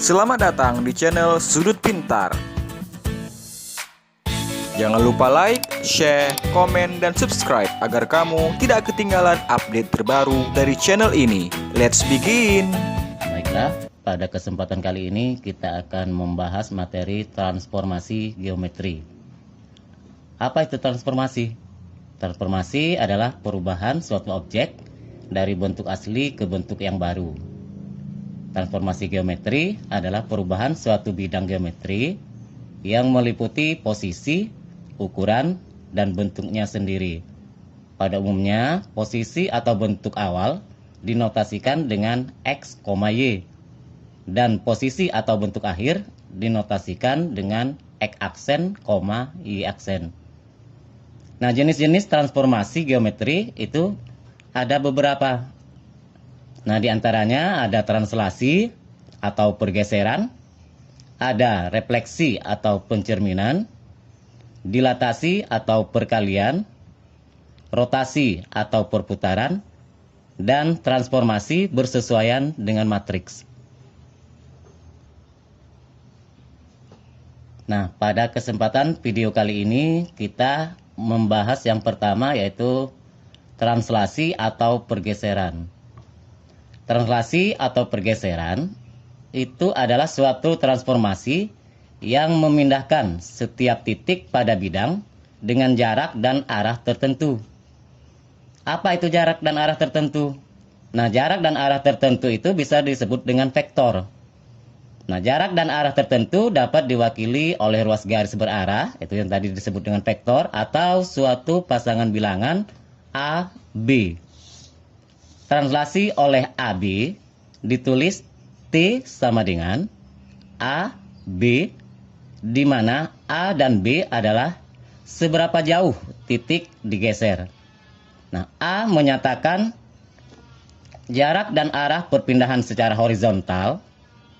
Selamat datang di channel Sudut Pintar. Jangan lupa like, share, komen, dan subscribe agar kamu tidak ketinggalan update terbaru dari channel ini. Let's begin. Baiklah, pada kesempatan kali ini kita akan membahas materi transformasi geometri. Apa itu transformasi? Transformasi adalah perubahan suatu objek dari bentuk asli ke bentuk yang baru. Transformasi geometri adalah perubahan suatu bidang geometri yang meliputi posisi, ukuran, dan bentuknya sendiri. Pada umumnya, posisi atau bentuk awal dinotasikan dengan X, Y, dan posisi atau bentuk akhir dinotasikan dengan X aksen, Y aksen. Nah, jenis-jenis transformasi geometri itu ada beberapa. Nah, diantaranya ada translasi atau pergeseran, ada refleksi atau pencerminan, dilatasi atau perkalian, rotasi atau perputaran, dan transformasi bersesuaian dengan matriks. Nah, pada kesempatan video kali ini kita membahas yang pertama, yaitu translasi atau pergeseran. Translasi atau pergeseran itu adalah suatu transformasi yang memindahkan setiap titik pada bidang dengan jarak dan arah tertentu. Apa itu jarak dan arah tertentu? Nah, jarak dan arah tertentu itu bisa disebut dengan vektor. Nah, jarak dan arah tertentu dapat diwakili oleh ruas garis berarah, itu yang tadi disebut dengan vektor, atau suatu pasangan bilangan A, B. Translasi oleh AB ditulis T sama dengan A, B, di mana A dan B adalah seberapa jauh titik digeser. Nah, A menyatakan jarak dan arah perpindahan secara horizontal.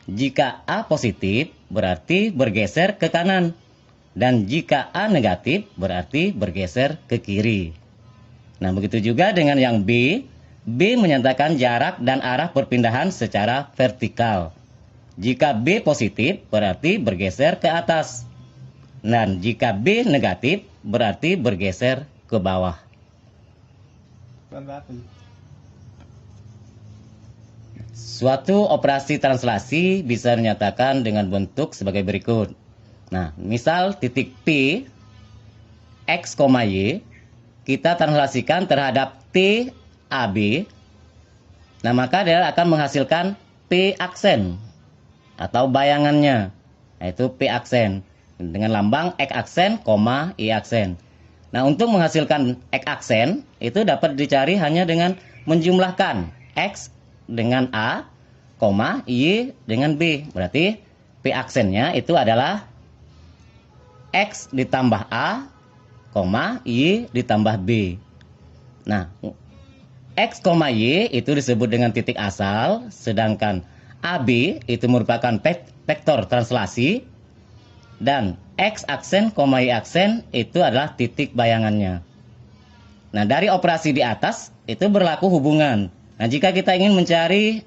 Jika A positif, berarti bergeser ke kanan. Dan jika A negatif, berarti bergeser ke kiri. Nah, begitu juga dengan yang B. B menyatakan jarak dan arah perpindahan secara vertikal. Jika B positif, berarti bergeser ke atas. Dan jika B negatif, berarti bergeser ke bawah. Suatu operasi translasi bisa dinyatakan dengan bentuk sebagai berikut. Nah, misal titik P, X, Y, kita translasikan terhadap T, AB. Nah, maka dia akan menghasilkan P aksen atau bayangannya, yaitu P aksen dengan lambang X aksen, Y aksen. Nah, untuk menghasilkan X aksen itu dapat dicari hanya dengan menjumlahkan X dengan A, Y dengan B. Berarti P aksennya itu adalah X ditambah A, Y ditambah B. Nah, X, Y itu disebut dengan titik asal, sedangkan AB itu merupakan vektor translasi, dan X aksen, Y aksen itu adalah titik bayangannya. Nah, dari operasi di atas itu berlaku hubungan. Nah, jika kita ingin mencari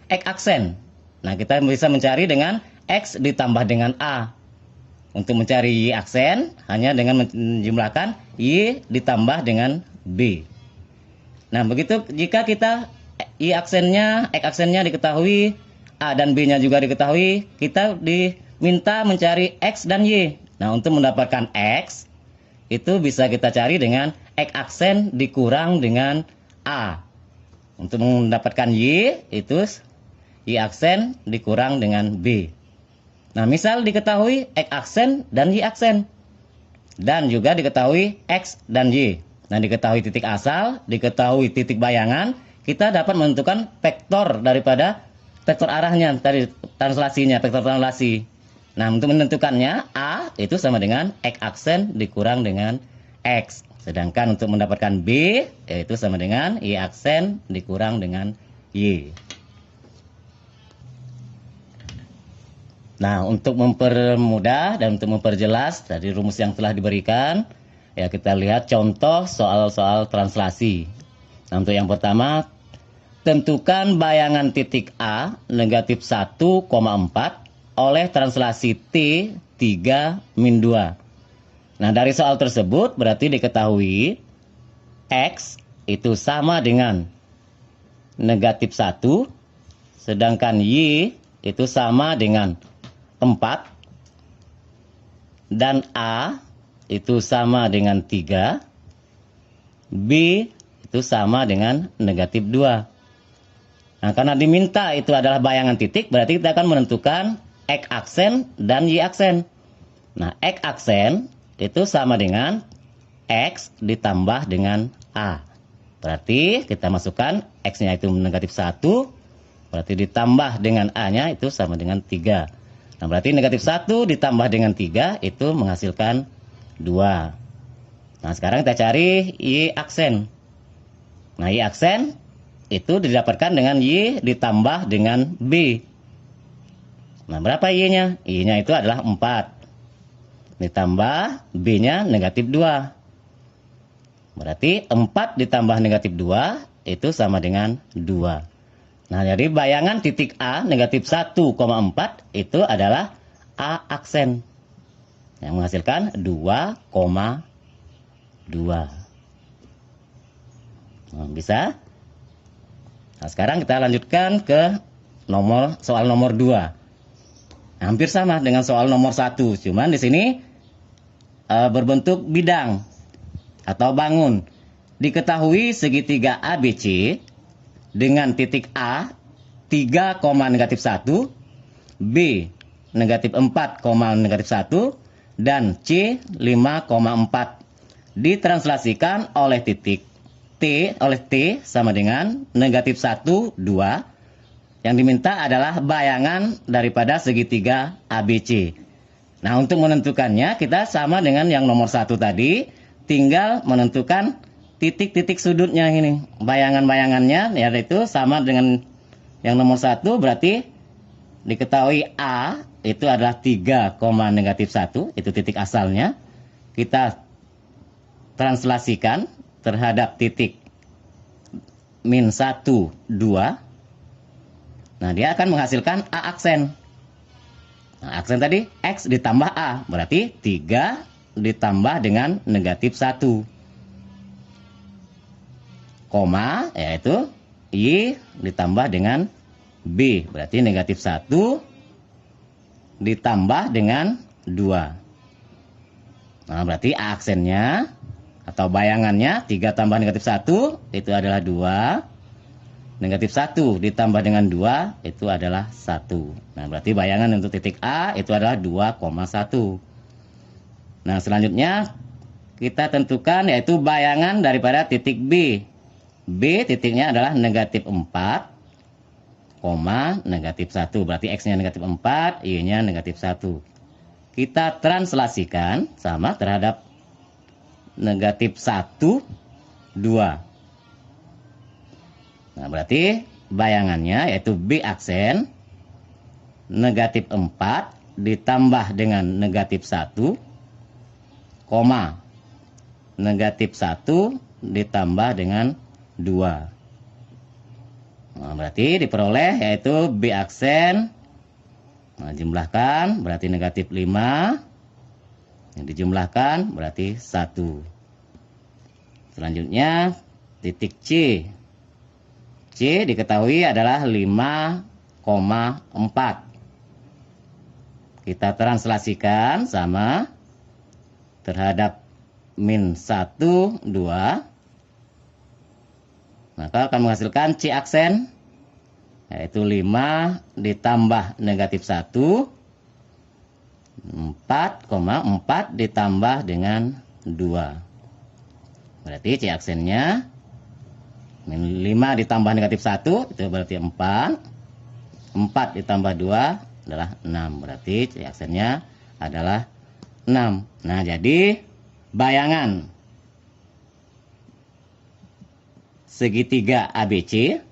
X aksen, nah kita bisa mencari dengan X ditambah dengan A. Untuk mencari Y aksen, hanya dengan menjumlahkan Y ditambah dengan B. Nah, begitu jika kita X aksennya diketahui, A dan B-nya juga diketahui, kita diminta mencari X dan Y. Nah, untuk mendapatkan X, itu bisa kita cari dengan X aksen dikurang dengan A. Untuk mendapatkan Y, itu Y aksen dikurang dengan B. Nah, misal diketahui X aksen dan Y aksen. Dan juga diketahui X dan Y. Nah, diketahui titik asal, diketahui titik bayangan, kita dapat menentukan vektor daripada vektor arahnya, tadi translasinya, vektor translasi. Nah, untuk menentukannya, A itu sama dengan X aksen dikurang dengan X. Sedangkan untuk mendapatkan B, yaitu sama dengan Y aksen dikurang dengan Y. Nah, untuk mempermudah dan untuk memperjelas dari rumus yang telah diberikan, ya kita lihat contoh soal-soal translasi. Nah, untuk yang pertama, tentukan bayangan titik A negatif 1,4 oleh translasi T 3-2. Nah, dari soal tersebut berarti diketahui X itu sama dengan negatif 1, sedangkan Y itu sama dengan 4, dan A itu sama dengan 3, B itu sama dengan negatif 2. Nah, karena diminta itu adalah bayangan titik, berarti kita akan menentukan X aksen dan Y aksen. Nah, X aksen itu sama dengan X ditambah dengan A. Berarti kita masukkan X-nya itu negatif 1, berarti ditambah dengan A-nya itu sama dengan 3. Nah, berarti negatif 1 ditambah dengan 3 itu menghasilkan 2. Nah, sekarang kita cari Y aksen. Nah, Y aksen itu didapatkan dengan Y ditambah dengan B. Nah, berapa Y-nya? Y-nya itu adalah 4. Ditambah B-nya negatif 2. Berarti 4 ditambah negatif 2 itu sama dengan 2. Nah, jadi bayangan titik A negatif 1,4 itu adalah A aksen. Yang menghasilkan 2,2. Nah, bisa? Nah, sekarang kita lanjutkan ke soal nomor 2. Hampir sama dengan soal nomor 1, cuman di sini berbentuk bidang atau bangun. Diketahui segitiga ABC dengan titik A 3, negatif 1, B negatif 4, negatif 1, dan C 5,4 ditranslasikan oleh titik T sama dengan negatif 1, 2. Yang diminta adalah bayangan daripada segitiga ABC. Nah, untuk menentukannya kita sama dengan yang nomor 1 tadi, tinggal menentukan titik-titik sudutnya ini. Bayangan-bayangannya yaitu sama dengan yang nomor 1, berarti diketahui A itu adalah 3, negatif 1, itu titik asalnya. Kita translasikan terhadap titik min 1, 2. Nah, dia akan menghasilkan A aksen. Nah, aksen tadi X ditambah A, berarti 3 ditambah dengan negatif 1. Koma, yaitu Y ditambah dengan B, berarti negatif 1 ditambah dengan 2. Nah, berarti A aksennya atau bayangannya 3 tambah negatif 1 itu adalah 2. Negatif 1 ditambah dengan 2 itu adalah 1. Nah, berarti bayangan untuk titik A itu adalah 2,1. Nah, selanjutnya kita tentukan yaitu bayangan daripada titik B. B titiknya adalah negatif 4, negatif 1. Berarti X-nya negatif 4, Y-nya negatif 1. Kita translasikan sama terhadap negatif 1, 2. Nah, berarti bayangannya yaitu B aksen negatif 4 ditambah dengan negatif 1, negatif 1 ditambah dengan 2. Nah, berarti diperoleh yaitu B aksen. Nah, jumlahkan berarti negatif 5. Yang dijumlahkan berarti 1. Selanjutnya titik C. C diketahui adalah 5,4. Kita translasikan sama terhadap min 1, 2. Maka akan menghasilkan C aksen yaitu 5 ditambah negatif 1, 4,4 ditambah dengan 2. Berarti C aksennya 5 ditambah negatif 1 itu berarti 4. 4 ditambah 2 adalah 6. Berarti C aksennya adalah 6. Nah, jadi bayangan segitiga ABC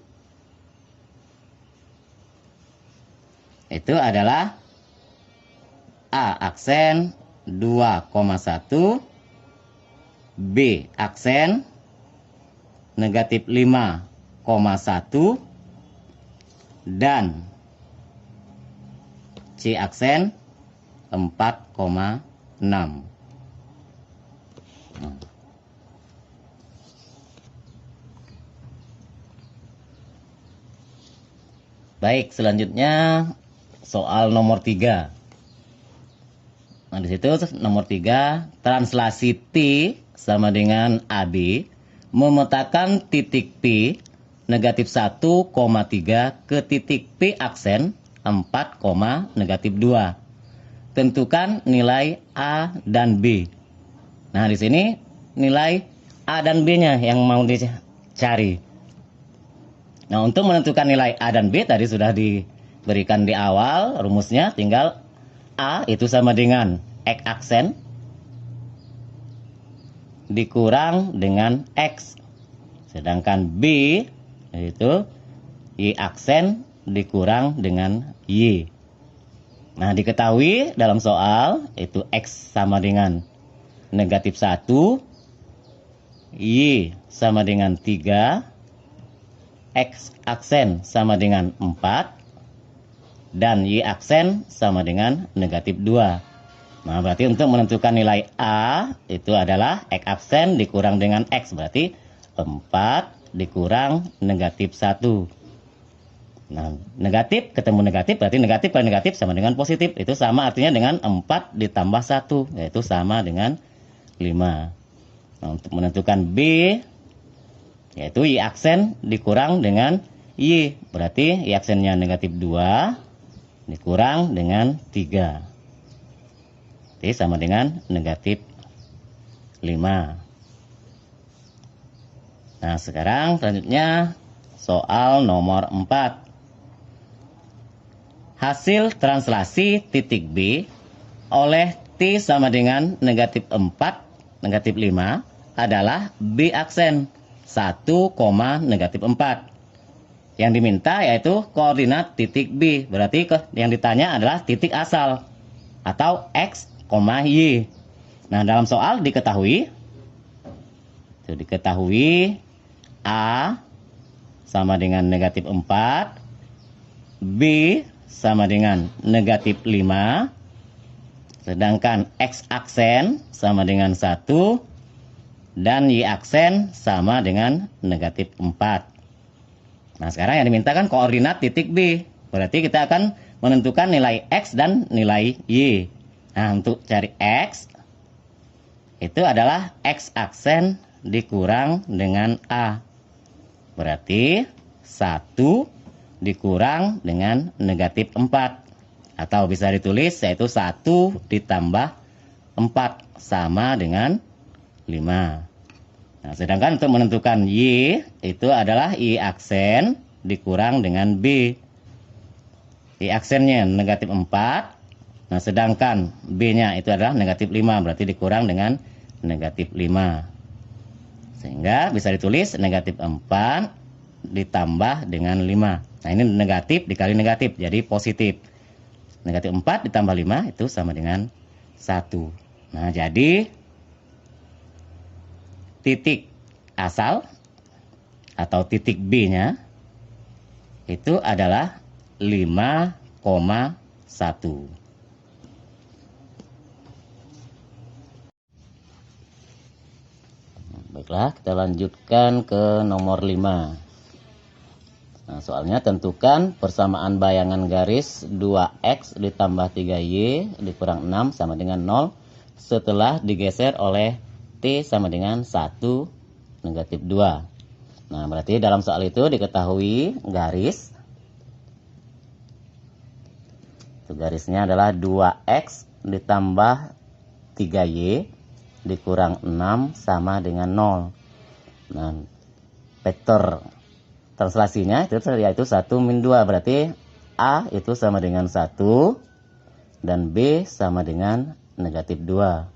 itu adalah A aksen 2,1, B aksen negatif 5,4, dan C aksen 4,6. Baik, selanjutnya soal nomor 3. Nah, di situ nomor 3, translasi T sama dengan AB memetakan titik P negatif 1,3 ke titik P aksen 4, negatif 2. Tentukan nilai A dan B. Nah, di sini nilai A dan B-nya yang mau dicari. Nah, untuk menentukan nilai A dan B tadi sudah diberikan di awal rumusnya, tinggal A itu sama dengan X aksen dikurang dengan X. Sedangkan B itu Y aksen dikurang dengan Y. Nah, diketahui dalam soal itu X sama dengan negatif 1, Y sama dengan 3, X aksen sama dengan 4, dan Y aksen sama dengan negatif 2. Nah, berarti untuk menentukan nilai A itu adalah X aksen dikurang dengan X. Berarti 4 dikurang negatif 1. Nah, negatif ketemu negatif, berarti negatif kali negatif sama dengan positif. Itu sama artinya dengan 4 ditambah 1, yaitu sama dengan 5. Nah, untuk menentukan B, yaitu Y aksen dikurang dengan Y. Berarti Y aksennya negatif 2 dikurang dengan 3. Jadi sama dengan negatif 5. Nah, sekarang selanjutnya soal nomor 4. Hasil translasi titik B oleh T sama dengan negatif 4, negatif 5 adalah B aksen 1, negatif 4. Yang diminta yaitu koordinat titik B. Berarti yang ditanya adalah titik asal atau X, Y. Nah, dalam soal diketahui A sama dengan negatif 4, B sama dengan negatif 5, sedangkan X aksen sama dengan 1, dan Y aksen sama dengan negatif 4. Nah, sekarang yang dimintakan koordinat titik B. Berarti kita akan menentukan nilai X dan nilai Y. Nah, untuk cari X, itu adalah X aksen dikurang dengan A. Berarti 1 dikurang dengan negatif 4. Atau bisa ditulis yaitu 1 ditambah 4 sama dengan 5. Nah, sedangkan untuk menentukan Y itu adalah Y aksen dikurang dengan B. Y aksennya negatif 4. Nah, sedangkan B-nya itu adalah negatif 5. Berarti dikurang dengan negatif 5. Sehingga bisa ditulis negatif 4 ditambah dengan 5. Nah, ini negatif dikali negatif jadi positif. Negatif 4 ditambah 5 itu sama dengan 1. Nah, jadi titik asal atau titik B-nya itu adalah 5,1. Baiklah, kita lanjutkan ke nomor 5. Nah, soalnya tentukan persamaan bayangan garis 2X ditambah 3Y dikurang 6 sama dengan 0 setelah digeser oleh T sama dengan 1, negatif 2. Nah, berarti dalam soal itu diketahui garis. Itu garisnya adalah 2X ditambah 3Y dikurang 6 sama dengan 0. Nah, vektor translasinya itu yaitu 1 min 2. Berarti A itu sama dengan 1 dan B sama dengan negatif 2.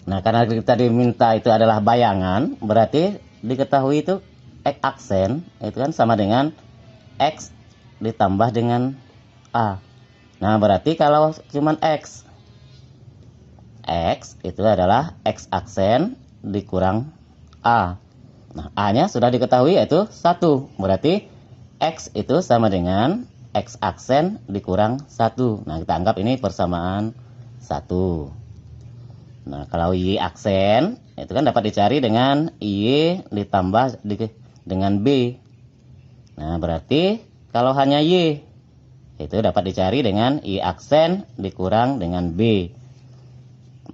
Nah, karena kita diminta itu adalah bayangan, berarti diketahui itu X aksen itu kan sama dengan X ditambah dengan A. Nah, berarti kalau cuman X itu adalah X aksen dikurang A. Nah, A-nya sudah diketahui yaitu 1. Berarti X itu sama dengan X aksen dikurang 1. Nah, kita anggap ini persamaan 1. Nah, kalau Y aksen itu kan dapat dicari dengan Y ditambah dengan B. Nah, berarti kalau hanya Y itu dapat dicari dengan Y aksen dikurang dengan B.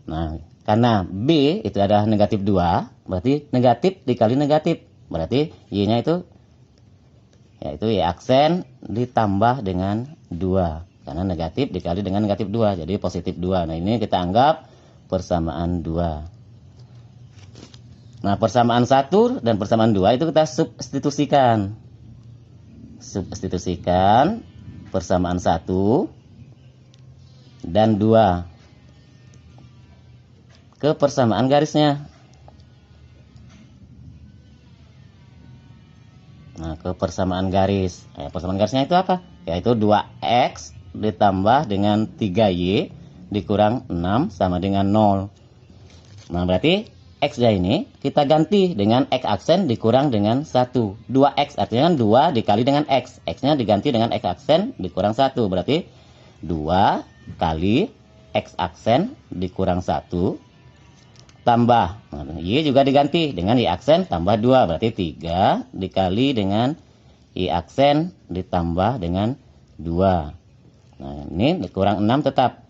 Nah, karena B itu adalah negatif 2, berarti negatif dikali negatif. Berarti Y-nya itu yaitu Y aksen ditambah dengan 2. Karena negatif dikali dengan negatif 2, jadi positif 2. Nah, ini kita anggap persamaan 2. Nah, persamaan 1 dan persamaan 2 itu kita substitusikan. Substitusikan persamaan 1 dan 2 ke persamaan garisnya. Nah, ke persamaan garis. Persamaan garisnya itu apa? Yaitu 2X ditambah dengan 3Y dikurang 6 sama dengan 0. Nah, berarti X-nya ini kita ganti dengan X aksen dikurang dengan 1. 2X artinya kan 2 dikali dengan X. X-nya diganti dengan X aksen dikurang 1. Berarti 2 kali X aksen dikurang 1 tambah, Y juga diganti dengan Y aksen tambah 2, berarti 3 dikali dengan Y aksen ditambah dengan 2. Nah, ini dikurang 6 tetap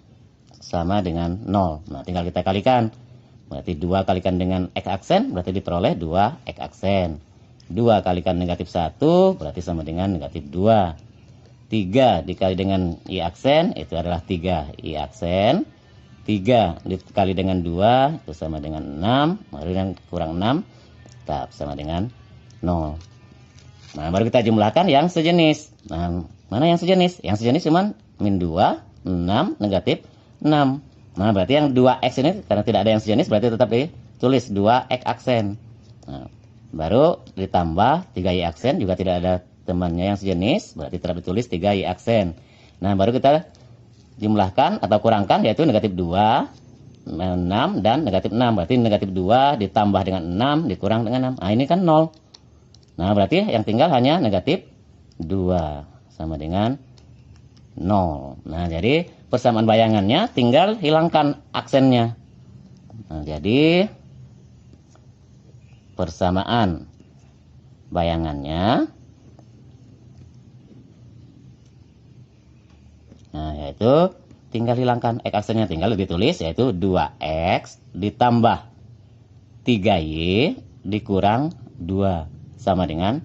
sama dengan 0. Nah, tinggal kita kalikan. Berarti 2 kalikan dengan X aksen berarti diperoleh 2 X aksen. 2 kalikan negatif 1 berarti sama dengan negatif 2. 3 dikali dengan Y aksen itu adalah 3 Y aksen. 3 dikali dengan 2 itu sama dengan 6, lalu yang kurang 6 tetap sama dengan 0. Nah, baru kita jumlahkan yang sejenis. Nah, mana yang sejenis? Yang sejenis cuma min 2, 6, negatif 6. Nah, berarti yang 2X ini karena tidak ada yang sejenis berarti tetap ditulis 2X aksen. Nah, baru ditambah 3Y aksen juga tidak ada temannya yang sejenis berarti tetap ditulis 3Y aksen. Nah, baru kita jumlahkan atau kurangkan yaitu negatif 2, 6 dan negatif 6. Berarti negatif 2 ditambah dengan 6 dikurang dengan 6. Nah, ini kan 0. Nah, berarti yang tinggal hanya negatif 2 sama dengan 0. Nah, jadi persamaan bayangannya tinggal hilangkan aksennya. Nah, jadi persamaan bayangannya yaitu tinggal hilangkan X aksennya, tinggal ditulis yaitu 2X ditambah 3Y dikurang 2 sama dengan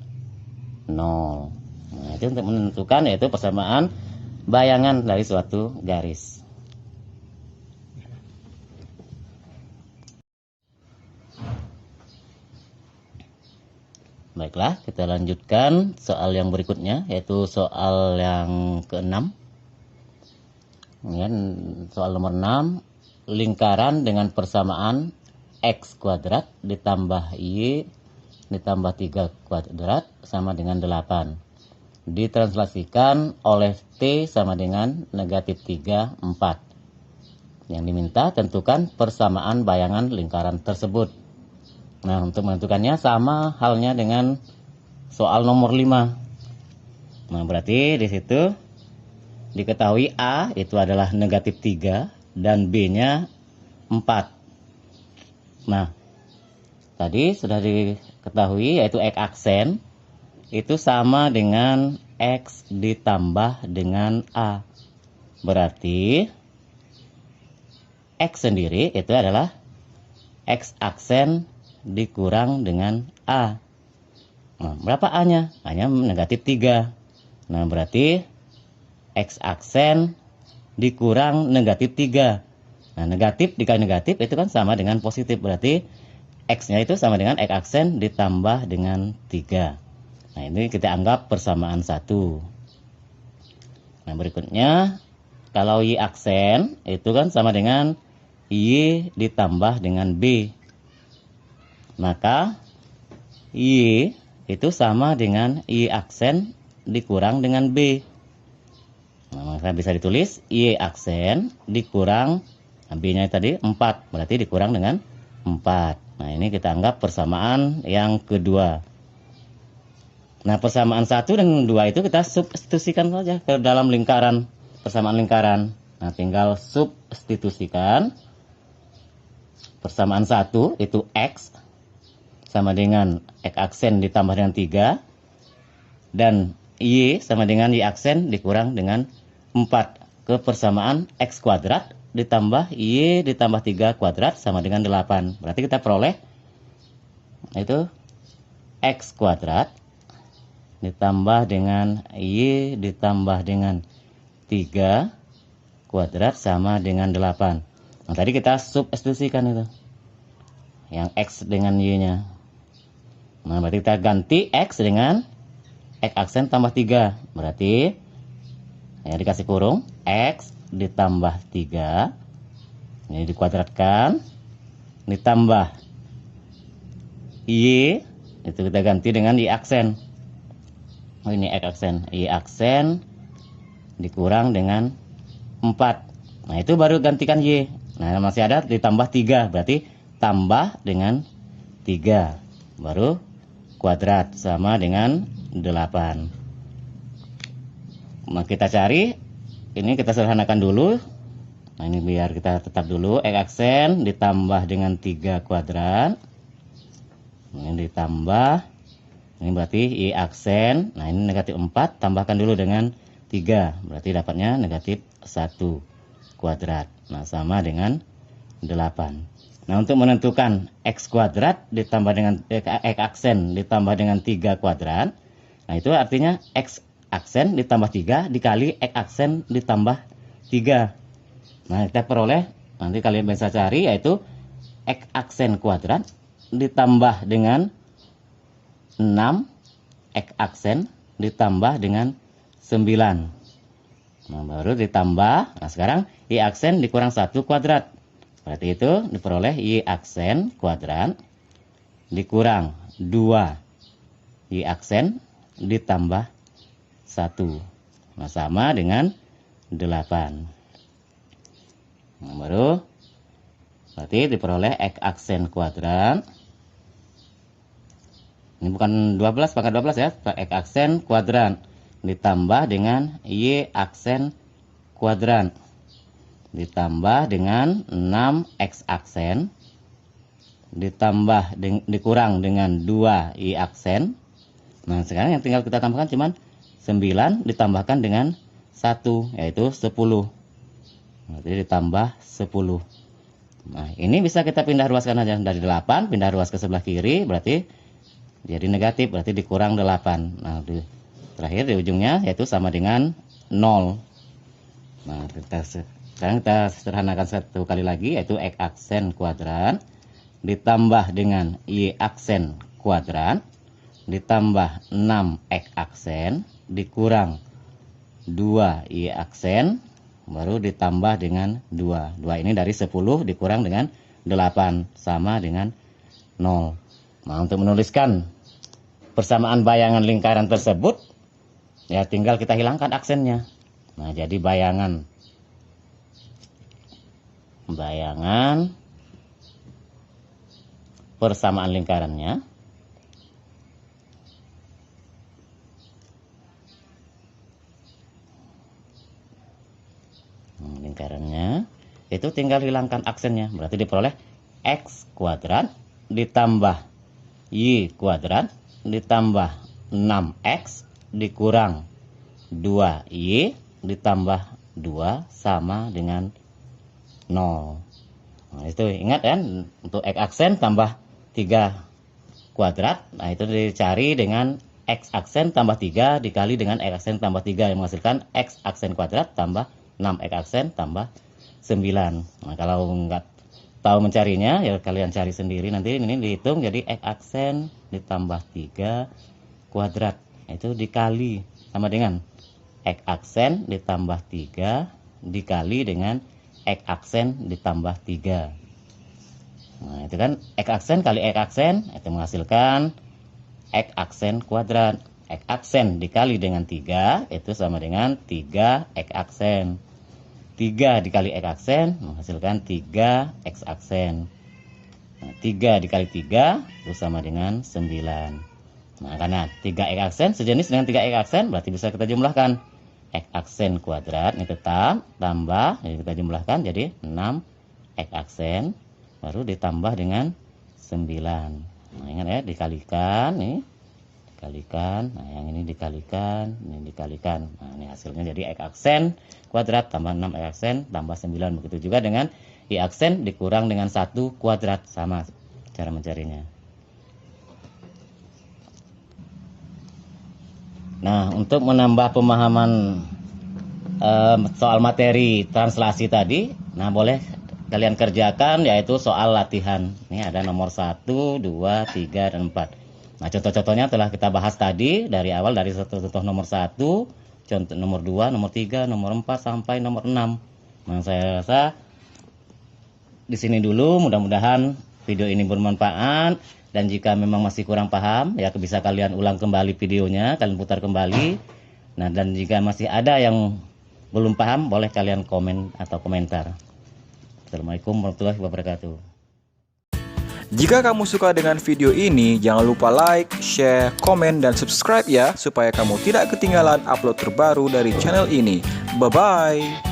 0. Nah, itu untuk menentukan yaitu persamaan bayangan dari suatu garis. Baiklah, kita lanjutkan soal yang berikutnya yaitu soal yang ke-6. Soal nomor 6, lingkaran dengan persamaan X kuadrat ditambah Y ditambah 3 kuadrat sama dengan 8. Ditranslasikan oleh T sama dengan negatif 3, 4. Yang diminta tentukan persamaan bayangan lingkaran tersebut. Nah, untuk menentukannya sama halnya dengan soal nomor 5. Nah, berarti di situ diketahui A itu adalah negatif 3 dan B-nya 4. Nah, tadi sudah diketahui yaitu X aksen itu sama dengan X ditambah dengan A. Berarti X sendiri itu adalah X aksen dikurang dengan A. Nah, berapa A-nya? A-nya negatif 3. Nah, berarti X aksen dikurang negatif 3. Nah, negatif dikali negatif itu kan sama dengan positif. Berarti X-nya itu sama dengan X aksen ditambah dengan 3. Nah, ini kita anggap persamaan 1. Nah, berikutnya kalau Y aksen itu kan sama dengan Y ditambah dengan B. Maka Y itu sama dengan Y aksen dikurang dengan B. Nah, maka bisa ditulis Y aksen dikurang B-nya tadi 4, berarti dikurang dengan 4. Nah, ini kita anggap persamaan yang kedua. Nah, persamaan 1 dan 2 itu kita substitusikan saja ke dalam lingkaran, persamaan lingkaran. Nah, tinggal substitusikan. Persamaan 1 itu X sama dengan X aksen ditambah dengan 3. Dan Y sama dengan Y aksen dikurang dengan 4. Ke persamaan X kuadrat ditambah Y ditambah 3 kuadrat sama dengan 8. Berarti kita peroleh itu X kuadrat ditambah dengan Y ditambah dengan 3 kuadrat sama dengan 8. Nah, tadi kita substitusikan itu. Yang X dengan Y-nya. Nah, berarti kita ganti X dengan X aksen tambah 3. Berarti ya dikasih kurung X ditambah 3. Ini dikuadratkan. Ditambah Y. Itu kita ganti dengan Y aksen. Oh, ini X aksen. Y aksen dikurang dengan 4. Nah, itu baru gantikan Y. Nah, masih ada ditambah 3. Berarti tambah dengan 3. Baru kuadrat sama dengan 8. Nah, kita cari. Ini kita sederhanakan dulu. Nah, ini biar kita tetap dulu. X aksen ditambah dengan 3 kuadrat. Ini ditambah. Ini berarti Y aksen. Nah, ini negatif 4. Tambahkan dulu dengan 3. Berarti dapatnya negatif 1 kuadrat. Nah, sama dengan 8. Nah, untuk menentukan X kuadrat ditambah dengan X aksen ditambah dengan 3 kuadrat. Nah, itu artinya X aksen ditambah 3 dikali X aksen ditambah 3. Nah, kita peroleh, nanti kalian bisa cari, yaitu X aksen kuadrat ditambah dengan 6 X aksen ditambah dengan 9. Nah, baru ditambah. Nah, sekarang Y aksen dikurang 1 kuadrat. Berarti itu diperoleh Y aksen kuadrat dikurang 2 Y aksen ditambah 1. Nah, sama dengan 8. Nah, baru berarti diperoleh X aksen kuadrat. Ini bukan 12 pangkat 12 ya. X aksen kuadrat ditambah dengan Y aksen kuadrat ditambah dengan 6 X aksen ditambah dikurang dengan 2 Y aksen. Nah, sekarang yang tinggal kita tambahkan cuman 9 ditambahkan dengan 1, yaitu 10. Jadi ditambah 10. Nah, ini bisa kita pindah ruaskan aja. Dari 8 pindah ruas ke sebelah kiri, berarti jadi negatif, berarti dikurang 8. Nah, terakhir di ujungnya yaitu sama dengan 0. Nah, sekarang kita sederhanakan satu kali lagi, yaitu X aksen kuadrat ditambah dengan Y aksen kuadrat ditambah 6 X aksen dikurang 2 Y aksen baru ditambah dengan 2. 2 ini dari 10 dikurang dengan 8 sama dengan 0. Nah, untuk menuliskan persamaan bayangan lingkaran tersebut, ya tinggal kita hilangkan aksennya. Nah, jadi bayangan persamaan lingkarannya itu tinggal hilangkan aksennya. Berarti diperoleh X kuadrat ditambah Y kuadrat ditambah 6X dikurang 2Y ditambah 2 sama dengan 0. Nah, itu ingat kan, untuk X aksen tambah 3 kuadrat. Nah, itu dicari dengan X aksen tambah 3 dikali dengan X aksen tambah 3 yang menghasilkan X aksen kuadrat tambah 6X aksen tambah 9. Nah, kalau nggak tahu mencarinya, ya kalian cari sendiri. Nanti ini dihitung jadi X aksen ditambah 3 kuadrat. Itu dikali sama dengan X aksen ditambah 3 dikali dengan X aksen ditambah 3. Nah, itu kan X aksen kali X aksen, itu menghasilkan X aksen kuadrat. X aksen dikali dengan 3, itu sama dengan 3 X aksen. 3 dikali X aksen menghasilkan 3 X aksen. Nah, 3 dikali 3 itu sama dengan 9. Nah, karena 3x aksen sejenis dengan 3x aksen, berarti bisa kita jumlahkan. X aksen kuadrat ini tetap, tambah, jadi kita jumlahkan jadi 6x aksen, baru ditambah dengan 9. Nah, ingat ya, dikalikan nih. Dikalikan, nah yang ini dikalikan, ini dikalikan. Nah, ini hasilnya jadi X aksen kuadrat tambah 6X aksen tambah 9. Begitu juga dengan Y aksen dikurang dengan 1 kuadrat, sama cara mencarinya. Nah, untuk menambah pemahaman soal materi translasi tadi, nah boleh kalian kerjakan, yaitu soal latihan. Ini ada nomor 1, 2, 3, dan 4. Nah, contoh-contohnya telah kita bahas tadi dari awal, dari contoh nomor 1, contoh nomor 2, nomor 3, nomor 4 sampai nomor 6. Nah, saya rasa di sini dulu, mudah-mudahan video ini bermanfaat, dan jika memang masih kurang paham ya bisa kalian ulang kembali videonya, kalian putar kembali. Nah, dan jika masih ada yang belum paham, boleh kalian komen atau komentar. Assalamualaikum warahmatullahi wabarakatuh. Jika kamu suka dengan video ini, jangan lupa like, share, komen, dan subscribe ya, supaya kamu tidak ketinggalan upload terbaru dari channel ini. Bye-bye!